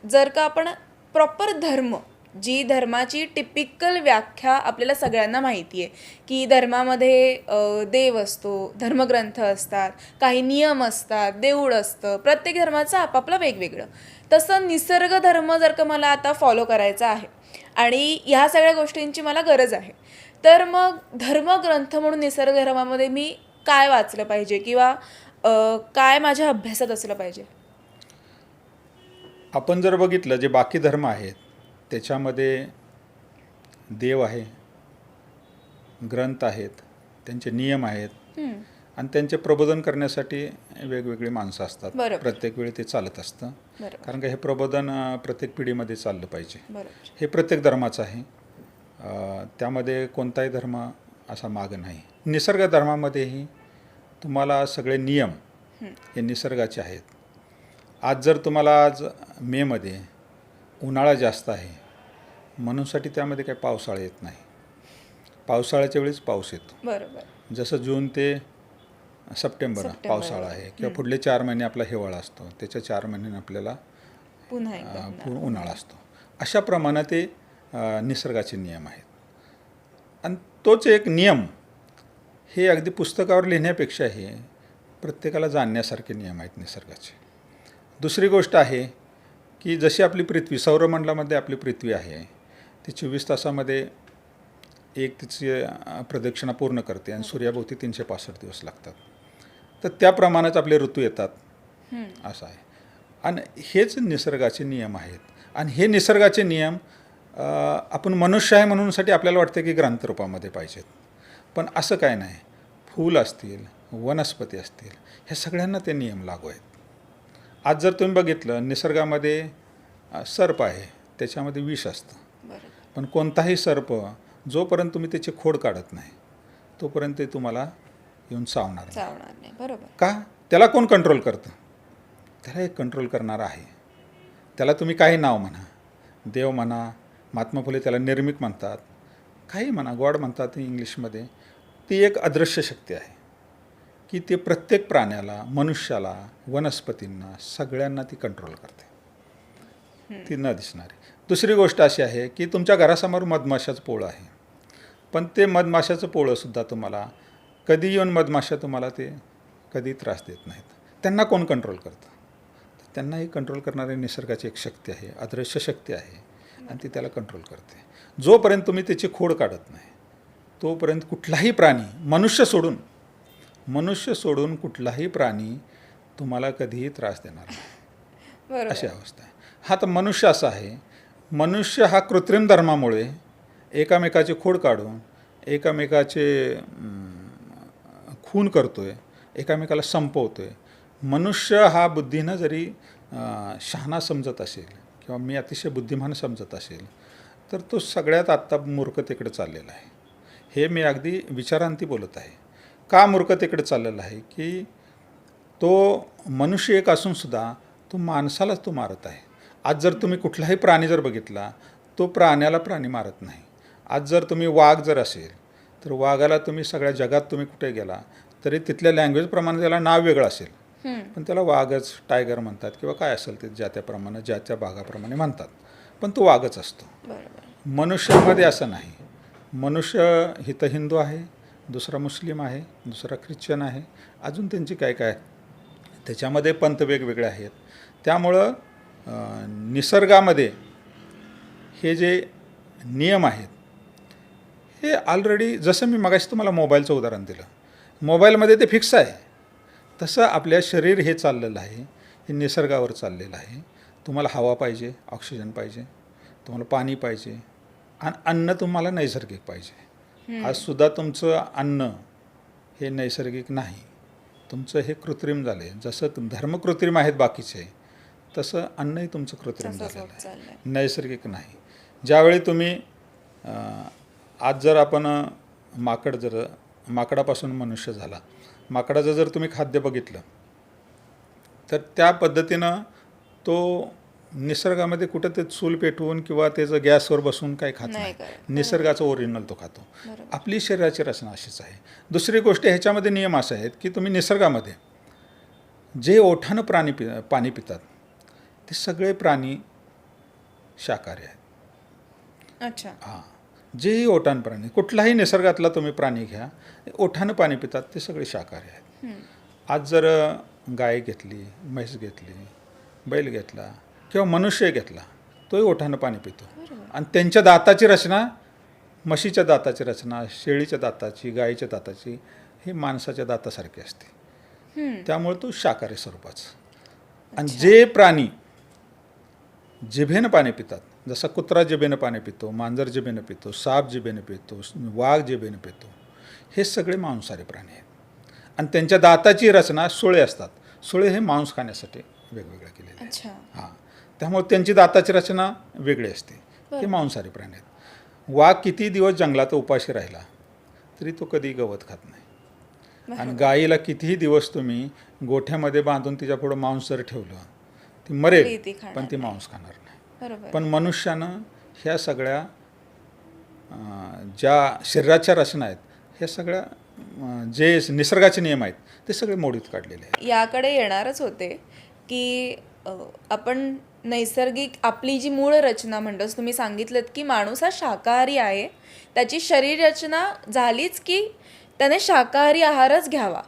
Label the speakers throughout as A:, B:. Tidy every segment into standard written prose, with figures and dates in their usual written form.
A: जर का आपण प्रॉपर धर्म, जी धर्माची टिपिकल व्याख्या आपल्याला सगळ्यांना माहिती आहे की धर्मामध्ये देव असतो, धर्मग्रंथ असतात, काही नियम असतात, देऊळ असतं, प्रत्येक धर्माचं आपापलं वेगवेगळं. तसं निसर्ग धर्म जर का मला आता फॉलो करायचा आहे आणि ह्या सगळ्या गोष्टींची मला गरज आहे, तर मग धर्मग्रंथ म्हणून निसर्ग धर्मामध्ये मी काय वाचलं पाहिजे किंवा काय माझ्या अभ्यासात असलं पाहिजे?
B: आपण जर बघितलं जे बाकी धर्म आहेत त्याच्यामध्ये देव आहे, ग्रंथ आहेत, त्यांचे नियम आहेत आणि त्यांचे प्रबोधन करण्यासाठी वेगवेगळी माणसं असतात.
A: बरोबर.
B: प्रत्येक वेळी ते चालत असतं,
A: बरोबर.
B: कारण का हे प्रबोधन प्रत्येक पिढीमध्ये चाललं पाहिजे.
A: बरोबर.
B: हे प्रत्येक धर्माचं आहे. त्यामध्ये कोणताही धर्म असा मागं नाही. निसर्ग धर्मामध्येही तुम्हाला सगळे नियम हे निसर्गाचे आहेत. आज जर तुम्हाला आज मेमध्ये उन्हाळा जास्त आहे म्हणूनसाठी त्यामध्ये काही पावसाळा येत नाही. पावसाळ्याच्या वेळीच पाऊस येतो.
A: बरोबर.
B: जसं जून ते सप्टेंबर पावसाळा आहे किंवा पुढले 4 महिने आपला हिवाळा असतो, त्याच्या 4 महिन्यांनी आपल्याला
A: पुन्हा एकदा
B: उन्हाळा असतो. अशा प्रमाणे ते निसर्गाचे नियम आहेत. आणि तोच एक नियम हे अगदी पुस्तकावर लिहिण्यापेक्षाही प्रत्येकाला जाणण्यासारखे नियम आहेत निसर्गाचे. दुसरी गोष्ट आहे की जशी आपली पृथ्वी सौरमंडलामध्ये आपली पृथ्वी आहे, ती 24 तासामध्ये एक तिची प्रदक्षिणा पूर्ण करते आणि सूर्याभोवती 365 दिवस लागतात. तर त्याप्रमाणेच आपले ऋतू येतात असं आहे. आणि हेच निसर्गाचे नियम आहेत. आणि हे निसर्गाचे नियम आपण मनुष्य आहे म्हणूनसाठी आपल्याला वाटतं की ग्रंथरूपामध्ये पाहिजेत, पण असं काय नाही. फूल असतील, वनस्पती असतील, ह्या सगळ्यांना ते नियम लागू आहेत. आज जर तुम्ही बघितलं निसर्गामध्ये सर्प आहे, त्याच्यामध्ये विष असतं, पण कोणताही सर्प जोपर्यंत तुम्ही त्याची खोड काढत नाही तोपर्यंत ते तुम्हाला येऊन चावणार
A: नाही. बरोबर.
B: का? त्याला कोण कंट्रोल करतं? त्याला एक कंट्रोल करणारा आहे. त्याला तुम्ही काही नाव म्हणा, देव म्हणा, महात्मा फुले त्याला निर्मिक म्हणतात, काही म्हणा, गॉड म्हणतात इंग्लिशमध्ये. ती एक अदृश्य शक्ती आहे की ते प्रत्येक प्राण्याला, मनुष्याला, वनस्पतींना, सगळ्यांना ती कंट्रोल करते, ती न दिसणारी. दुसरी गोष्ट अशी आहे की तुमच्या घरासमोर मधमाशाचं पोळं आहे, पण ते मधमाशाचं पोळंसुद्धा तुम्हाला कधी येऊन मधमाशा तुम्हाला ते कधी त्रास देत नाहीत. त्यांना कोण कंट्रोल करतं? त्यांनाही कंट्रोल करणारी निसर्गाची एक शक्ती आहे, अदृश्य शक्ती आहे, आणि ती त्याला कंट्रोल करते. जोपर्यंत तुम्ही त्याची खोड काढत नाही तोपर्यंत कुठलाही प्राणी, मनुष्य सोडून कुठलाही प्राणी तुम्हाला कधीही त्रास देणार नाही, अशी अवस्था आहे. हा तर मनुष्य असा आहे. मनुष्य हा कृत्रिम धर्मामुळे एकामेकाची खोड काढून एकामेकाचे खून करतोय, एकामेकाला संपवतोय. मनुष्य हा बुद्धीनं जरी शहाणा समजत असेल किंवा मी अतिशय बुद्धिमान समजत असेल तर तो सगळ्यात आत्ता मूर्खतेकडे चाललेला आहे. हे मी अगदी विचारांती बोलत आहे. का मूर्खतेकडे चाललेला आहे की तो मनुष्य एक असूनसुद्धा तो माणसालाच तो मारत आहे. आज जर तुम्ही कुठलाही प्राणी जर बघितला, तो प्राण्याला प्राणी मारत नाही. आज जर तुम्ही वाघ जर असेल तर वाघाला तुम्ही सगळ्या जगात तुम्ही कुठे गेला तरी तिथल्या लँग्वेजप्रमाणे त्याला नाव वेगळं असेल, पण त्याला वाघच, टायगर म्हणतात किंवा काय असेल ते ज्या त्याप्रमाणे, ज्या त्या भागाप्रमाणे म्हणतात, पण तो वाघच असतो. मनुष्यामध्ये असं नाही. मनुष्य हिथं हिंदू आहे, दुसरा मुस्लिम आहे, दुसरा ख्रिश्चन आहे, अजून त्यांची काय काय त्याच्यामध्ये पंथ वेगवेगळे आहेत. त्यामुळं निसर्गामध्ये हे जे नियम आहेत हे ऑलरेडी, जसं मी मगाशी तुम्हाला मोबाईलचं उदाहरण दिलं, मोबाईलमध्ये ते फिक्स आहे, तसं आपल्या शरीर हे चाललेलं आहे, हे निसर्गावर चाललेलं आहे. तुम्हाला हवा पाहिजे, ऑक्सिजन पाहिजे, तुम्हाला पाणी पाहिजे, आणि अन्न तुम्हाला नैसर्गिक पाहिजे. आजसुद्धा तुमचं अन्न हे नैसर्गिक नाही, तुमचं हे कृत्रिम झालं आहे. जसं धर्म कृत्रिम आहेत बाकीचे, तसं अन्नही तुमचं कृत्रिम झालेलं आहे, नैसर्गिक नाही. ज्यावेळी तुम्ही आज जर आपण माकडापासून मनुष्य झाला, माकडाचं जर तुम्ही खाद्य बघितलं तर त्या पद्धतीनं तो निसर्गामध्ये कुठं ते चूल पेटवून किंवा त्याचं गॅसवर बसून काही खात नाही. निसर्गाचं ओरिजिनल तो खातो. आपली शरीराची रचना अशीच आहे. दुसरी गोष्ट, ह्याच्यामध्ये नियम असे आहेत की तुम्ही निसर्गामध्ये जे ओठानं पाणी पितात ते सगळे प्राणी शाकाहारी आहेत.
A: अच्छा.
B: हां, जेही ओठाण प्राणी, कुठलाही निसर्गातला तुम्ही प्राणी घ्या, ओठानं पाणी पितात ते सगळे शाकाहारी आहेत. आज जर गाय घेतली, म्हैस घेतली, बैल घेतला किंवा मनुष्य घेतला, तोही ओठानं पाणी पितो. आणि त्यांच्या दाताची रचना, म्हशीच्या दाताची रचना, शेळीच्या दाताची, गायीच्या दाताची ही माणसाच्या दातासारखी असते. त्यामुळे तो शाकाहारी स्वरूपाचा. आणि जे प्राणी जिभेनं पाणी पितात, जसा कुत्रा जिभेनं पाणी पितो, मांजर जिभेनं पितो, साप जिभेनं पितो, वाघ जिभेनं पितो, हे सगळे मांसाहारी प्राणी आहेत. आणि त्यांच्या दाताची रचना सुळे असतात. सुळे हे मांस खाण्यासाठी वेगवेगळे केलेले आहेत.
A: अच्छा.
B: हां, त्यामुळे त्यांची दाताची रचना वेगळी असते. ते मांसाहारी प्राणी आहेत. वाघ किती दिवस जंगलात उपाशी राहिला तरी तो कधी गवत खात नाही. आणि गाईला कितीही दिवस तुम्ही गोठ्यामध्ये बांधून तिच्या पुढं मांस जर ठेवलं, ती मरेल पण ती मांस खाणार नाही.
A: बरोबर.
B: पण मनुष्यानं ह्या सगळ्या ज्या शरीराच्या रचना आहेत, ह्या सगळ्या जे निसर्गाचे नियम आहेत ते सगळे मोडीत काढलेले आहेत.
A: याकडे येणारच होते की आपण नैसर्गिक आपली जी मूळ रचना म्हणतोस, तुम्ही सांगितलं की माणूस हा शाकाहारी आहे, त्याची शरीर रचना झालीच की त्याने शाकाहारी आहारच घ्यावा,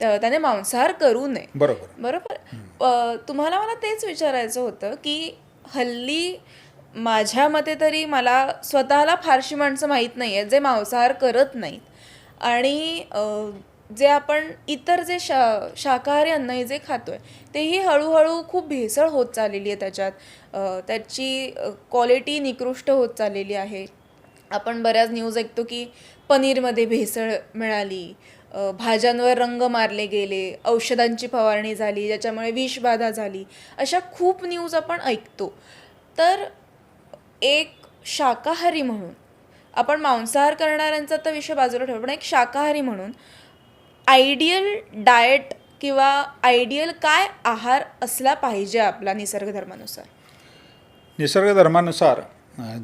A: त्याने मांसाहार करू नये.
B: बरोबर.
A: बरोबर. तुम्हाला मला तेच विचारायचं होतं की हल्ली माझ्या मते तरी मला स्वतःला फारशी माणसं माहीत नाही आहेत जे मांसाहार करत नाहीत. आणि जे आपण इतर जे शाकाहारी अन्न जे खातोय तेही हळूहळू खूप भेसळ होत चाललेली आहे त्याच्यात. त्याची क्वालिटी निकृष्ट होत चाललेली आहे. आपण बऱ्याच न्यूज ऐकतो की पनीरमध्ये भेसळ मिळाली, भाज्यांवर रंग मारले गेले, औषधांची फवारणी झाली ज्याच्यामुळे विषबाधा झाली, अशा खूप न्यूज आपण ऐकतो. तर एक शाकाहारी म्हणून, आपण मांसाहार करणाऱ्यांचा तर विषय बाजूला ठेवू, पण एक शाकाहारी म्हणून आयडियल डाएट किंवा आयडियल काय आहार असला पाहिजे आपला निसर्गधर्मानुसार?
B: निसर्गधर्मानुसार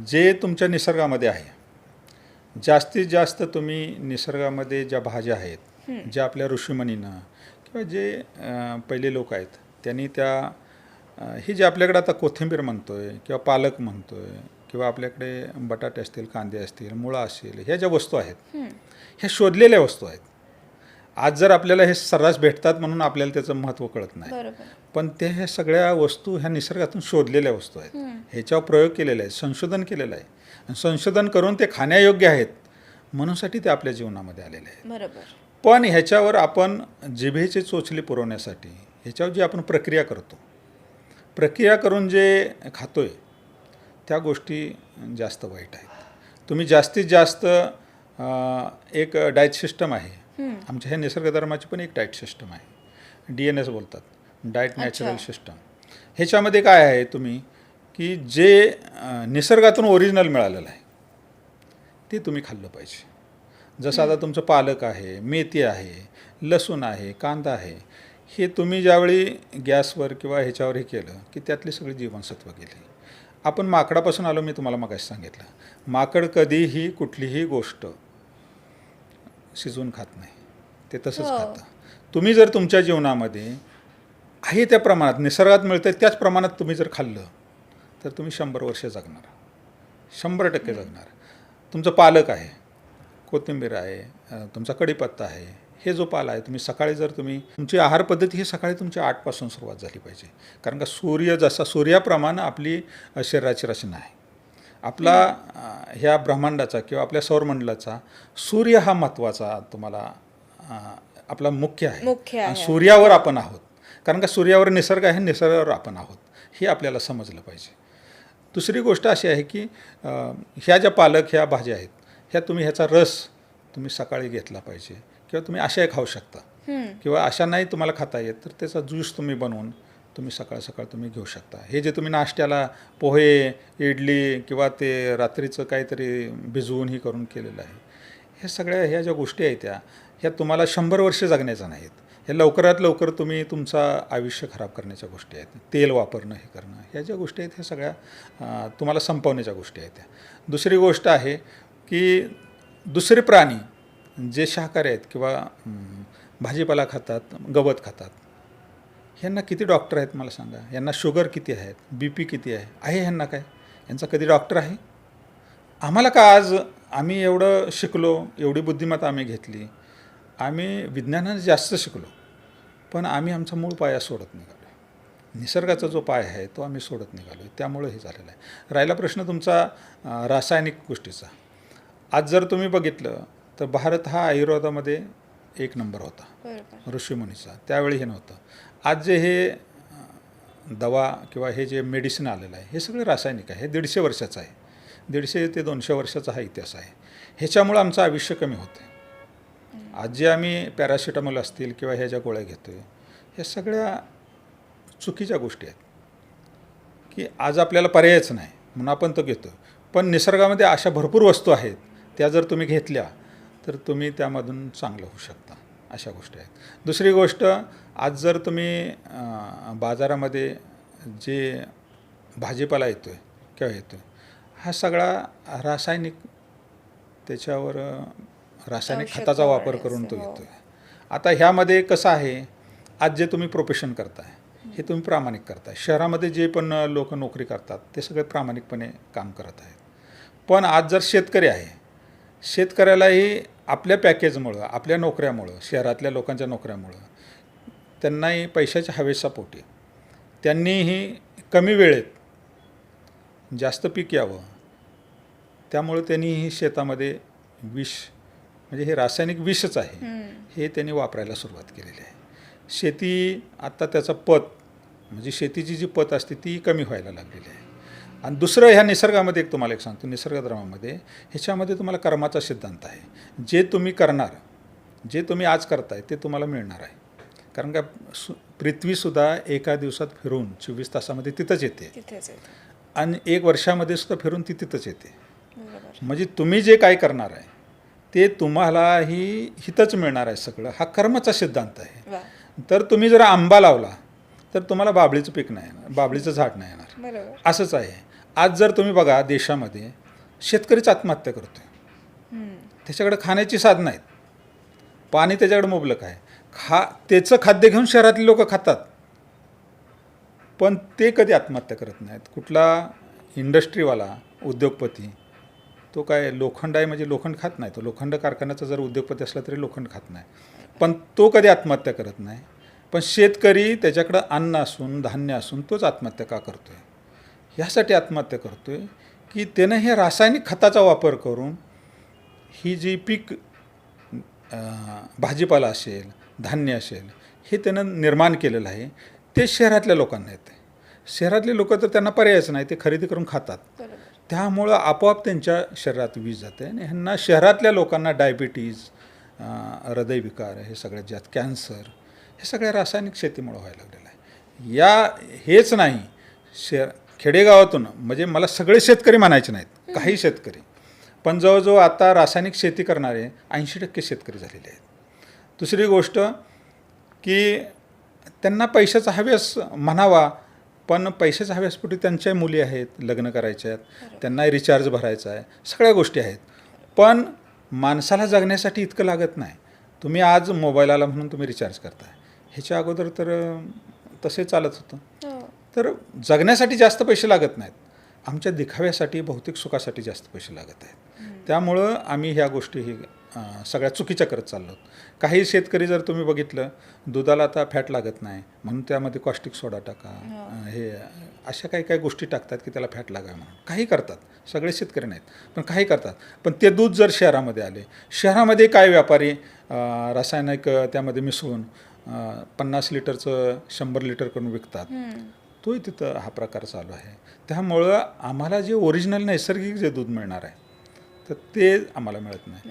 B: जे तुमच्या निसर्गामध्ये आहे, जास्तीत जास्त तुम्ही निसर्गामध्ये ज्या भाज्या आहेत, ज्या आपल्या ऋषीमुनीनं किंवा जे पहिले लोक आहेत त्यांनी त्या ही जे आपल्याकडे आता कोथिंबीर म्हणतोय किंवा पालक म्हणतोय किंवा आपल्याकडे बटाटे असतील, कांदे असतील, मुळा असेल, ह्या ज्या वस्तू आहेत ह्या शोधलेल्या वस्तू आहेत. आज जर आपल्याला हे सर्रास भेटतात म्हणून आपल्याला त्याचं महत्त्व कळत नाही.
A: बरोबर.
B: पण ते ह्या सगळ्या वस्तू ह्या निसर्गातून शोधलेल्या वस्तू आहेत. ह्याच्यावर प्रयोग केलेला आहे, संशोधन केलेलं आहे. आणि संशोधन करून ते खाण्यायोग्य आहेत म्हणूनसाठी ते आपल्या जीवनामध्ये आलेले आहेत.
A: बरोबर.
B: पण ह्याच्यावर आपण जिभेची चोचली पुरवण्यासाठी ह्याच्यावर जी आपण प्रक्रिया करतो, प्रक्रिया करून जे खातोय त्या गोष्टी जास्त वाईट आहेत. तुम्ही जास्तीत जास्त एक डाएट सिस्टम आहे आमच्या ह्या निसर्गधर्माची, पण एक डाएट सिस्टम आहे, DNS बोलतात, डाएट नॅचरल सिस्टम. ह्याच्यामध्ये काय आहे तुम्ही की जे निसर्गातून ओरिजिनल मिळालेलं आहे ते तुम्ही खाल्लं पाहिजे. जसं आता तुमचं पालक आहे, मेथी आहे, लसूण आहे, कांदा आहे, हे तुम्ही ज्यावेळी गॅसवर किंवा ह्याच्यावर हे केलं की त्यातली सगळी जीवनसत्व गेली. आपण माकडापासून आलो, मी तुम्हाला मगाशी सांगितलं, माकड कधीही कुठलीही गोष्ट शिजवून खात नाही, ते तसंच खातं. तुम्ही जर तुमच्या जीवनामध्ये आहे त्या प्रमाणात निसर्गात मिळतं त्याच प्रमाणात तुम्ही जर खाल्लं तर तुम्ही 100 वर्ष जगणार, 100% जगणार. तुमचं पालक आहे, कोथिंबीर आहे, तुमचा कढीपत्ता आहे, हे जो पाला आहे, तुम्ही सकाळी जर तुम्ही तुमची आहार पद्धती ही सकाळी तुमची 8 पासून सुरुवात झाली पाहिजे. कारण का सूर्य जसा सूर्याप्रमाणे आपली शरीराची रचना आहे. आपला ह्या ब्रह्मांडाचा किंवा आपल्या सौरमंडलाचा सूर्य हा महत्त्वाचा तुम्हाला आपला मुख्य आहे. सूर्यावर आपण आहोत, कारण का सूर्यावर निसर्ग आहे, निसर्गावर आपण आहोत, हे आपल्याला समजलं पाहिजे. दुसरी गोष्ट अशी आहे की ह्या ज्या पालक ह्या भाज्या आहेत ह्या तुम्ही ह्याचा रस तुम्ही सकाळी घेतला पाहिजे किंवा तुम्ही अशाही खाऊ शकता किंवा अशा नाही तुम्हाला खाता येत तर त्याचा ज्यूस तुम्ही बनवून तुम्ही सकाळ सकाळ तुम्ही घेऊ शकता. हे जे तुम्ही नाश्त्याला पोहे, इडली किंवा ते रात्रीचं काहीतरी भिजवून ही करून केलेलं आहे, हे सगळ्या ह्या ज्या गोष्टी आहेत ह्या तुम्हाला 100 वर्ष जगण्याच्या नाहीत. हे लवकरात लवकर तुम्ही तुमचं आयुष्य खराब करण्याच्या गोष्टी आहेत. तेल वापरणं, हे करणं, ह्या ज्या गोष्टी आहेत ह्या सगळ्या तुम्हाला संपवण्याच्या गोष्टी आहेत. दुसरी गोष्ट आहे की दुसरे प्राणी जे शाकाहारी आहेत किंवा भाजीपाला खातात, गवत खातात, ह्यांना किती डॉक्टर आहेत मला सांगा, यांना शुगर किती आहेत, BP किती आहे ह्यांना काय? यांचा कधी डॉक्टर आहे? आम्हाला का आज आम्ही एवढं शिकलो, एवढी बुद्धिमत्ता आम्ही घेतली, आम्ही विज्ञानाने जास्त शिकलो, पण आम्ही आमचा मूळ पाया सोडत निघालो. निसर्गाचा जो पाय आहे तो आम्ही सोडत निघालो. त्यामुळं हे झालेलं आहे. राहिला प्रश्न तुमचा रासायनिक गोष्टीचा. आज जर तुम्ही बघितलं तर भारत हा आयुर्वेदामध्ये 1 नंबर होता,
A: बरोबर.
B: ऋषीमुनीचा. त्यावेळी हे नव्हतं. आज जे हे दवा किंवा हे जे मेडिसिन आलेलं आहे हे सगळं रासायनिक आहे. हे 150 वर्षाचं आहे. 150 ते 200 वर्षाचा हा इतिहास आहे. ह्याच्यामुळं आमचं आयुष्य कमी होतं. आज जे आम्ही पॅरासिटामॉल असतील किंवा ह्या ज्या गोळ्या घेतो आहे, ह्या सगळ्या चुकीच्या गोष्टी आहेत की आज आपल्याला पर्यायच नाही म्हणून आपण तो घेतो. पण निसर्गामध्ये अशा भरपूर वस्तू आहेत, त्या जर तुम्ही घेतल्या तर तुम्ही त्यामधून चांगलं होऊ शकता. अशा गोष्टी आहेत. दुसरी गोष्ट, आज जर तुम्ही बाजारामध्ये जे भाजीपाला येतो आहे किंवा येतो आहे, हा सगळा रासायनिक त्याच्यावर रासायनिक
A: औषध
B: खताचा वापर
A: फवारण्याचं,
B: करून तो
A: हो.
B: येतो आहे. आता ह्यामध्ये कसं आहे, आज जे तुम्ही प्रोफेशन करताय हे तुम्ही प्रामाणिक करताय. शहरामध्ये जे पण लोक नोकरी करतात ते सगळे प्रामाणिकपणे काम करत आहेत. पण आज जर शेतकरी आहे, शेतकऱ्यालाही आपल्या पॅकेजमुळं, आपल्या नोकऱ्यामुळं, शहरातल्या लोकांच्या नोकऱ्यामुळं त्यांनाही पैशाच्या हवेसापोटी त्यांनीही कमी वेळेत जास्त पीक यावं, त्यामुळं त्यांनीही शेतामध्ये विष, म्हणजे हे रासायनिक विषच आहे, हे त्यांनी वापरायला सुरुवात केलेली आहे. शेती आत्ता त्याचा पत, म्हणजे शेतीची जी पत असते ती कमी व्हायला लागलेली आहे. आणि दुसरं, ह्या निसर्गामध्ये तुम्हाला एक सांगतो, निसर्गधर्मामध्ये ह्याच्यामध्ये तुम्हाला कर्माचा सिद्धांत आहे. जे तुम्ही करणार, जे तुम्ही आज करताय ते तुम्हाला मिळणार आहे. कारण का पृथ्वीसुद्धा एका दिवसात फिरून 24 तासामध्ये तिथंच येते
A: तिथेच येतं.
B: आणि 1 वर्षामध्ये सुद्धा फिरून ती तिथंच येते.
A: बरोबर.
B: म्हणजे तुम्ही जे काय करणार आहे ते तुम्हालाही हितच मिळणार आहे. सगळं हा कर्माचा सिद्धांत आहे.
A: वा.
B: तर तुम्ही जर आंबा लावला तर तुम्हाला बाभळीचं पीक नाही येणार, बाभळीचं झाड नाही येणार.
A: बरोबर.
B: असंच आहे. आज जर तुम्ही बघा, देशामध्ये शेतकरीच आत्महत्या करतोय. त्याच्याकडे खाण्याची साधनं आहेत, पाणी त्याच्याकडे मुबलक आहे, त्याचं खाद्य घेऊन शहरातली लोक खातात, पण ते कधी आत्महत्या करत नाहीत. कुठला इंडस्ट्रीवाला उद्योगपती, तो काय लोखंड आहे म्हणजे लोखंड खात नाही, तो लोखंड कारखान्याचा जर उद्योगपती असला तरी लोखंड खात नाही, पण तो कधी आत्महत्या करत नाही. पण शेतकरी, त्याच्याकडं अन्न असून, धान्य असून, तोच आत्महत्या का करतोय? ह्यासाठी आत्महत्या करतोय की त्यानं हे रासायनिक खताचा वापर करून ही जी पीक, भाजीपाला असेल, धान्य असेल, हे त्यानं निर्माण केलेलं आहे, ते शहरातल्या लोकांना येते. शहरातले लोक तर त्यांना पर्यायच नाही, ते खरेदी करून खातात.
A: बरोबर.
B: त्यामुळं आपोआप त्यांच्या शरीरात विष जाते आणि ह्यांना, शहरातल्या लोकांना डायबिटीज, हृदयविकार, हे सगळ्यात जास्त कॅन्सर, हे सगळ्या रासायनिक शेतीमुळे व्हायला लागलेलं आहे. हेच नाही, खेडेगावातून, म्हणजे मला सगळे शेतकरी म्हणायचे नाहीत, काही शेतकरी, पण जवळजवळ आता रासायनिक शेती करणारे 80% शेतकरी झालेले आहेत. दुसरी गोष्ट की त्यांना पैशाचा हव्यास म्हणावा, पण पैशाच्या हव्यासपोटी त्यांच्या मुली आहेत, लग्न करायचे आहेत, त्यांना रिचार्ज भरायचा आहे, सगळ्या गोष्टी आहेत. पण माणसाला जगण्यासाठी इतकं लागत नाही. तुम्ही आज मोबाईल आला म्हणून तुम्ही रिचार्ज करताय, ह्याच्या अगोदर तर तसे चालत होतं.
A: हो.
B: तर जगण्यासाठी जास्त पैसे लागत नाहीत, आमच्या दिखाव्यासाठी, भौतिक सुखासाठी जास्त पैसे लागत आहेत. त्यामुळं आम्ही ह्या गोष्टी सगळ्या चुकीच्या करत चाललो. काही शेतकरी जर तुम्ही बघितलं, दुधाला आता फॅट लागत नाही म्हणून त्यामध्ये कॉस्टिक सोडा टाका, हे अशा काही काही गोष्टी टाकतात की त्याला फॅट लागावं म्हणून. काही करतात, सगळे शेतकरी नाहीत पण काही करतात. पण ते दूध जर शहरामध्ये आले, शहरामध्ये काय व्यापारी रासायनिक त्यामध्ये मिसळून 50 लिटरचं 100 लिटर करून विकतात, तोही तिथं हा प्रकार चालू आहे. त्यामुळं आम्हाला जे ओरिजिनल नैसर्गिक जे दूध मिळणार आहे तर ते आम्हाला मिळत नाही.